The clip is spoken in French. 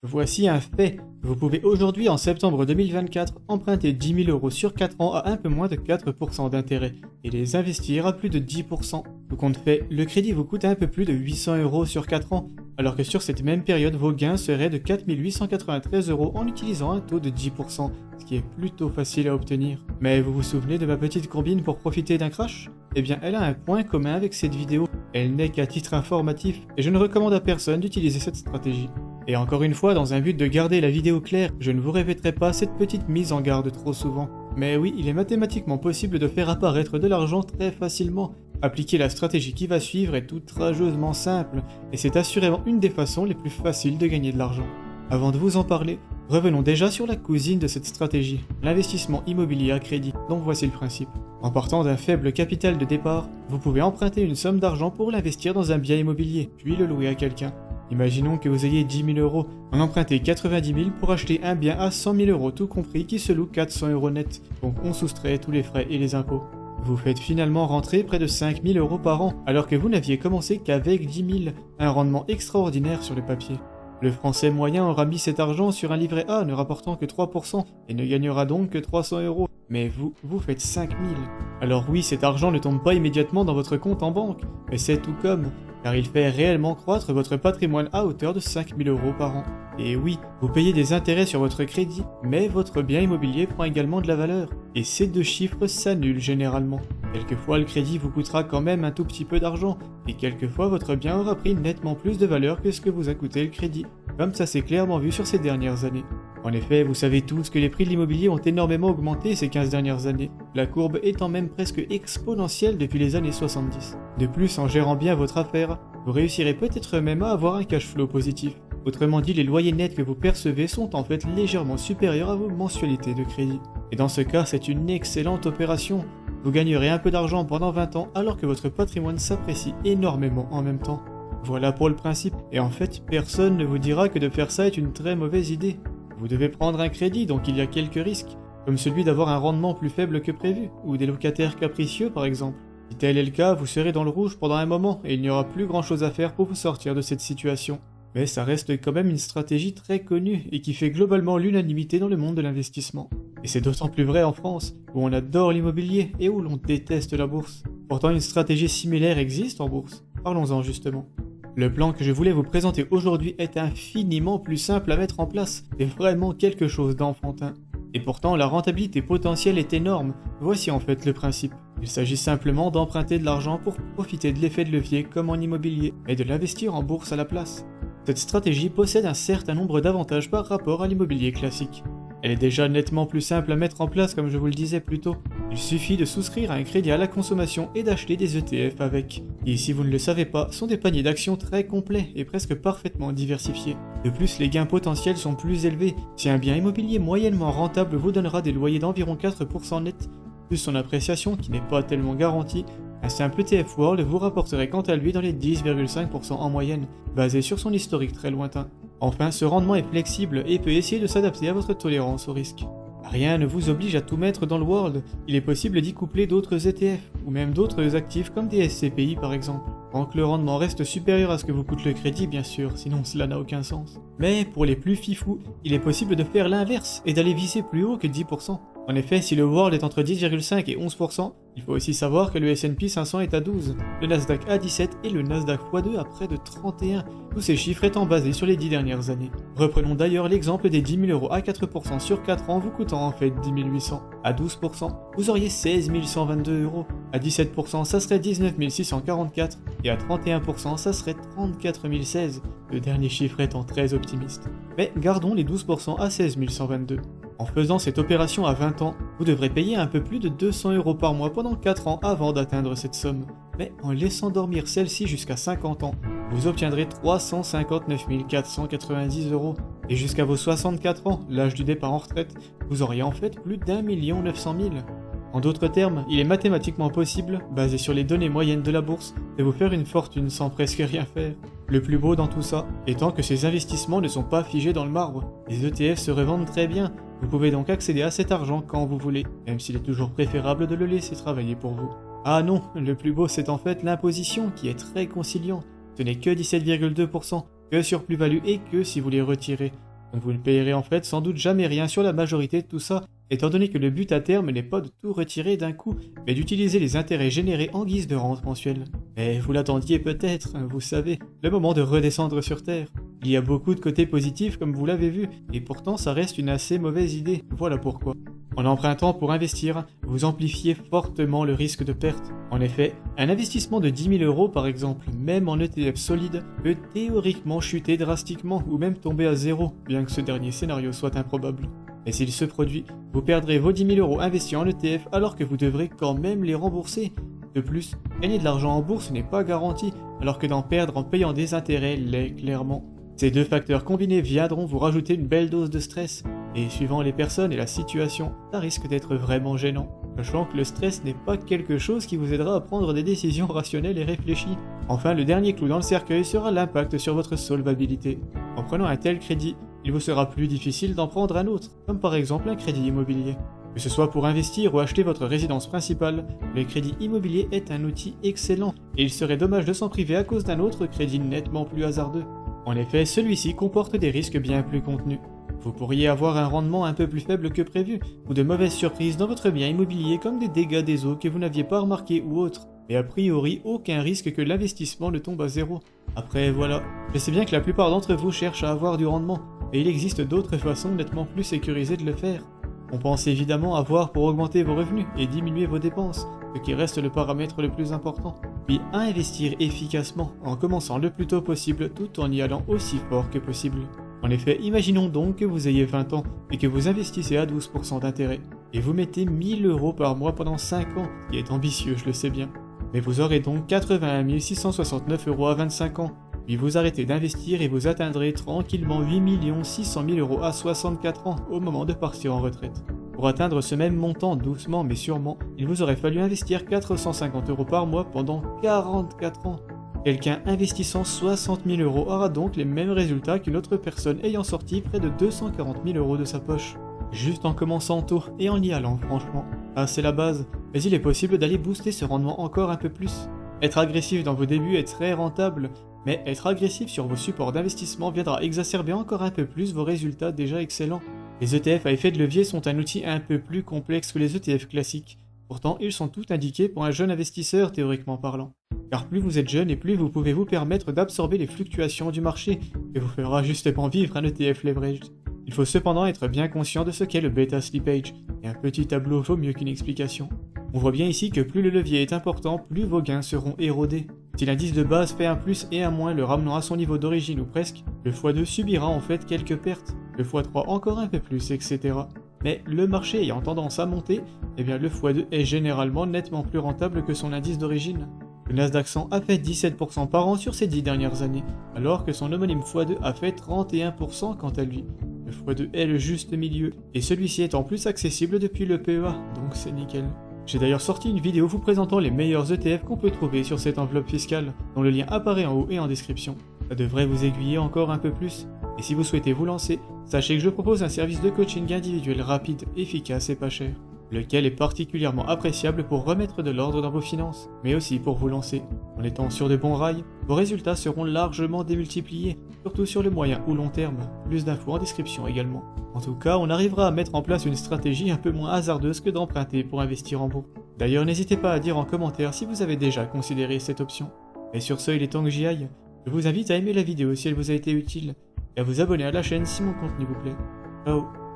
Voici un fait. Vous pouvez aujourd'hui, en septembre 2024, emprunter 10 000 euros sur 4 ans à un peu moins de 4% d'intérêt et les investir à plus de 10%. Tout compte fait, le crédit vous coûte un peu plus de 800 euros sur 4 ans, alors que sur cette même période, vos gains seraient de 4 893 euros en utilisant un taux de 10%, ce qui est plutôt facile à obtenir. Mais vous vous souvenez de ma petite combine pour profiter d'un crash? Eh bien, elle a un point commun avec cette vidéo. Elle n'est qu'à titre informatif, et je ne recommande à personne d'utiliser cette stratégie. Et encore une fois, dans un but de garder la vidéo claire, je ne vous répéterai pas cette petite mise en garde trop souvent. Mais oui, il est mathématiquement possible de faire apparaître de l'argent très facilement. Appliquer la stratégie qui va suivre est outrageusement simple, et c'est assurément une des façons les plus faciles de gagner de l'argent. Avant de vous en parler, revenons déjà sur la cousine de cette stratégie, l'investissement immobilier à crédit. Donc voici le principe. En partant d'un faible capital de départ, vous pouvez emprunter une somme d'argent pour l'investir dans un bien immobilier, puis le louer à quelqu'un. Imaginons que vous ayez 10 000 euros, en empruntez 90 000 pour acheter un bien à 100 000 euros tout compris qui se loue 400 euros net, donc on soustrait tous les frais et les impôts. Vous faites finalement rentrer près de 5 000 euros par an, alors que vous n'aviez commencé qu'avec 10 000, un rendement extraordinaire sur le papier. Le Français moyen aura mis cet argent sur un livret A ne rapportant que 3% et ne gagnera donc que 300 euros. Mais vous faites 5 000. Alors oui, cet argent ne tombe pas immédiatement dans votre compte en banque, mais c'est tout comme, car il fait réellement croître votre patrimoine à hauteur de 5 000 euros par an. Et oui, vous payez des intérêts sur votre crédit, mais votre bien immobilier prend également de la valeur, et ces deux chiffres s'annulent généralement. Quelquefois le crédit vous coûtera quand même un tout petit peu d'argent, et quelquefois votre bien aura pris nettement plus de valeur que ce que vous a coûté le crédit, comme ça s'est clairement vu sur ces dernières années. En effet, vous savez tous que les prix de l'immobilier ont énormément augmenté ces 15 dernières années, la courbe étant même presque exponentielle depuis les années 70. De plus, en gérant bien votre affaire, vous réussirez peut-être même à avoir un cash flow positif. Autrement dit, les loyers nets que vous percevez sont en fait légèrement supérieurs à vos mensualités de crédit. Et dans ce cas, c'est une excellente opération. Vous gagnerez un peu d'argent pendant 20 ans alors que votre patrimoine s'apprécie énormément en même temps. Voilà pour le principe, et en fait, personne ne vous dira que de faire ça est une très mauvaise idée. Vous devez prendre un crédit, donc il y a quelques risques, comme celui d'avoir un rendement plus faible que prévu, ou des locataires capricieux par exemple. Si tel est le cas, vous serez dans le rouge pendant un moment, et il n'y aura plus grand chose à faire pour vous sortir de cette situation. Mais ça reste quand même une stratégie très connue, et qui fait globalement l'unanimité dans le monde de l'investissement. Et c'est d'autant plus vrai en France, où on adore l'immobilier, et où l'on déteste la bourse. Pourtant une stratégie similaire existe en bourse. Parlons-en justement. Le plan que je voulais vous présenter aujourd'hui est infiniment plus simple à mettre en place, c'est vraiment quelque chose d'enfantin. Et pourtant la rentabilité potentielle est énorme, voici en fait le principe. Il s'agit simplement d'emprunter de l'argent pour profiter de l'effet de levier comme en immobilier, et de l'investir en bourse à la place. Cette stratégie possède un certain nombre d'avantages par rapport à l'immobilier classique. Elle est déjà nettement plus simple à mettre en place comme je vous le disais plus tôt. Il suffit de souscrire à un crédit à la consommation et d'acheter des ETF avec. Et si vous ne le savez pas, sont des paniers d'actions très complets et presque parfaitement diversifiés. De plus, les gains potentiels sont plus élevés. Si un bien immobilier moyennement rentable vous donnera des loyers d'environ 4% net, plus son appréciation qui n'est pas tellement garantie, un simple ETF World vous rapporterait quant à lui dans les 10,5% en moyenne, basé sur son historique très lointain. Enfin, ce rendement est flexible et peut essayer de s'adapter à votre tolérance au risque. Rien ne vous oblige à tout mettre dans le World, il est possible d'y coupler d'autres ETF, ou même d'autres actifs comme des SCPI par exemple. Tant que le rendement reste supérieur à ce que vous coûte le crédit bien sûr, sinon cela n'a aucun sens. Mais pour les plus fifous, il est possible de faire l'inverse et d'aller viser plus haut que 10%. En effet, si le World est entre 10,5 et 11%, il faut aussi savoir que le S&P 500 est à 12, le Nasdaq à 17 et le Nasdaq x2 à près de 31, tous ces chiffres étant basés sur les 10 dernières années. Reprenons d'ailleurs l'exemple des 10 000 euros à 4% sur 4 ans vous coûtant en fait 10 800. À 12%, vous auriez 16 122 euros. À 17%, ça serait 19 644 et à 31%, ça serait 34 016, le dernier chiffre étant très optimiste. Mais gardons les 12% à 16 122. En faisant cette opération à 20 ans, vous devrez payer un peu plus de 200 euros par mois pendant 4 ans avant d'atteindre cette somme. Mais en laissant dormir celle-ci jusqu'à 50 ans, vous obtiendrez 359 490 euros. Et jusqu'à vos 64 ans, l'âge du départ en retraite, vous auriez en fait plus d'1 900 000. En d'autres termes, il est mathématiquement possible, basé sur les données moyennes de la bourse, de vous faire une fortune sans presque rien faire. Le plus beau dans tout ça étant que ces investissements ne sont pas figés dans le marbre. Les ETF se revendent très bien, vous pouvez donc accéder à cet argent quand vous voulez, même s'il est toujours préférable de le laisser travailler pour vous. Ah non, le plus beau c'est en fait l'imposition qui est très conciliant. Ce n'est que 17,2%, que sur plus-value et que si vous les retirez. Donc vous ne payerez en fait sans doute jamais rien sur la majorité de tout ça, étant donné que le but à terme n'est pas de tout retirer d'un coup, mais d'utiliser les intérêts générés en guise de rente mensuelle. Mais vous l'attendiez peut-être, vous savez, le moment de redescendre sur Terre. Il y a beaucoup de côtés positifs comme vous l'avez vu, et pourtant ça reste une assez mauvaise idée, voilà pourquoi. En empruntant pour investir, vous amplifiez fortement le risque de perte. En effet, un investissement de 10 000 € par exemple, même en ETF solide, peut théoriquement chuter drastiquement ou même tomber à zéro, bien que ce dernier scénario soit improbable. Et s'il se produit, vous perdrez vos 10 000 € investis en ETF alors que vous devrez quand même les rembourser. De plus, gagner de l'argent en bourse n'est pas garanti, alors que d'en perdre en payant des intérêts l'est clairement. Ces deux facteurs combinés viendront vous rajouter une belle dose de stress, et suivant les personnes et la situation, ça risque d'être vraiment gênant. Sachant que le stress n'est pas quelque chose qui vous aidera à prendre des décisions rationnelles et réfléchies. Enfin, le dernier clou dans le cercueil sera l'impact sur votre solvabilité. En prenant un tel crédit, il vous sera plus difficile d'en prendre un autre, comme par exemple un crédit immobilier. Que ce soit pour investir ou acheter votre résidence principale, le crédit immobilier est un outil excellent, et il serait dommage de s'en priver à cause d'un autre crédit nettement plus hasardeux. En effet, celui-ci comporte des risques bien plus contenus. Vous pourriez avoir un rendement un peu plus faible que prévu, ou de mauvaises surprises dans votre bien immobilier comme des dégâts des eaux que vous n'aviez pas remarqués ou autres, mais a priori aucun risque que l'investissement ne tombe à zéro. Après voilà, je sais bien que la plupart d'entre vous cherchent à avoir du rendement, mais il existe d'autres façons nettement plus sécurisées de le faire. On pense évidemment avoir pour augmenter vos revenus et diminuer vos dépenses, ce qui reste le paramètre le plus important, puis à investir efficacement en commençant le plus tôt possible tout en y allant aussi fort que possible. En effet, imaginons donc que vous ayez 20 ans et que vous investissez à 12% d'intérêt, et vous mettez 1 000 € par mois pendant 5 ans, ce qui est ambitieux, je le sais bien. Mais vous aurez donc 81 669 € à 25 ans, puis vous arrêtez d'investir et vous atteindrez tranquillement 8 600 000 € à 64 ans au moment de partir en retraite. Pour atteindre ce même montant doucement mais sûrement, il vous aurait fallu investir 450 € par mois pendant 44 ans. Quelqu'un investissant 60 000 € aura donc les mêmes résultats qu'une autre personne ayant sorti près de 240 000 € de sa poche. Juste en commençant tôt et en y allant franchement. Ah, c'est la base, mais il est possible d'aller booster ce rendement encore un peu plus. Être agressif dans vos débuts est très rentable, mais être agressif sur vos supports d'investissement viendra exacerber encore un peu plus vos résultats déjà excellents. Les ETF à effet de levier sont un outil un peu plus complexe que les ETF classiques. Pourtant, ils sont tous indiqués pour un jeune investisseur théoriquement parlant. Car plus vous êtes jeune et plus vous pouvez vous permettre d'absorber les fluctuations du marché, et vous fera justement vivre un ETF leveraged. Il faut cependant être bien conscient de ce qu'est le beta slippage, et un petit tableau vaut mieux qu'une explication. On voit bien ici que plus le levier est important, plus vos gains seront érodés. Si l'indice de base fait un plus et un moins le ramenant à son niveau d'origine ou presque, le x2 subira en fait quelques pertes, le x3 encore un peu plus, etc. Mais le marché ayant tendance à monter, eh bien le x2 est généralement nettement plus rentable que son indice d'origine. Le Nasdaq 100 a fait 17% par an sur ces 10 dernières années, alors que son homonyme x2 a fait 31% quant à lui. Le x2 est le juste milieu, et celui-ci est en plus accessible depuis le PEA, donc c'est nickel. J'ai d'ailleurs sorti une vidéo vous présentant les meilleurs ETF qu'on peut trouver sur cette enveloppe fiscale, dont le lien apparaît en haut et en description. Ça devrait vous aiguiller encore un peu plus. Et si vous souhaitez vous lancer, sachez que je propose un service de coaching individuel rapide, efficace et pas cher, lequel est particulièrement appréciable pour remettre de l'ordre dans vos finances, mais aussi pour vous lancer. En étant sur de bons rails, vos résultats seront largement démultipliés, surtout sur le moyen ou long terme. Plus d'infos en description également. En tout cas, on arrivera à mettre en place une stratégie un peu moins hasardeuse que d'emprunter pour investir en bourse. D'ailleurs, n'hésitez pas à dire en commentaire si vous avez déjà considéré cette option. Et sur ce, il est temps que j'y aille. Je vous invite à aimer la vidéo si elle vous a été utile, et à vous abonner à la chaîne si mon contenu vous plaît. Ciao.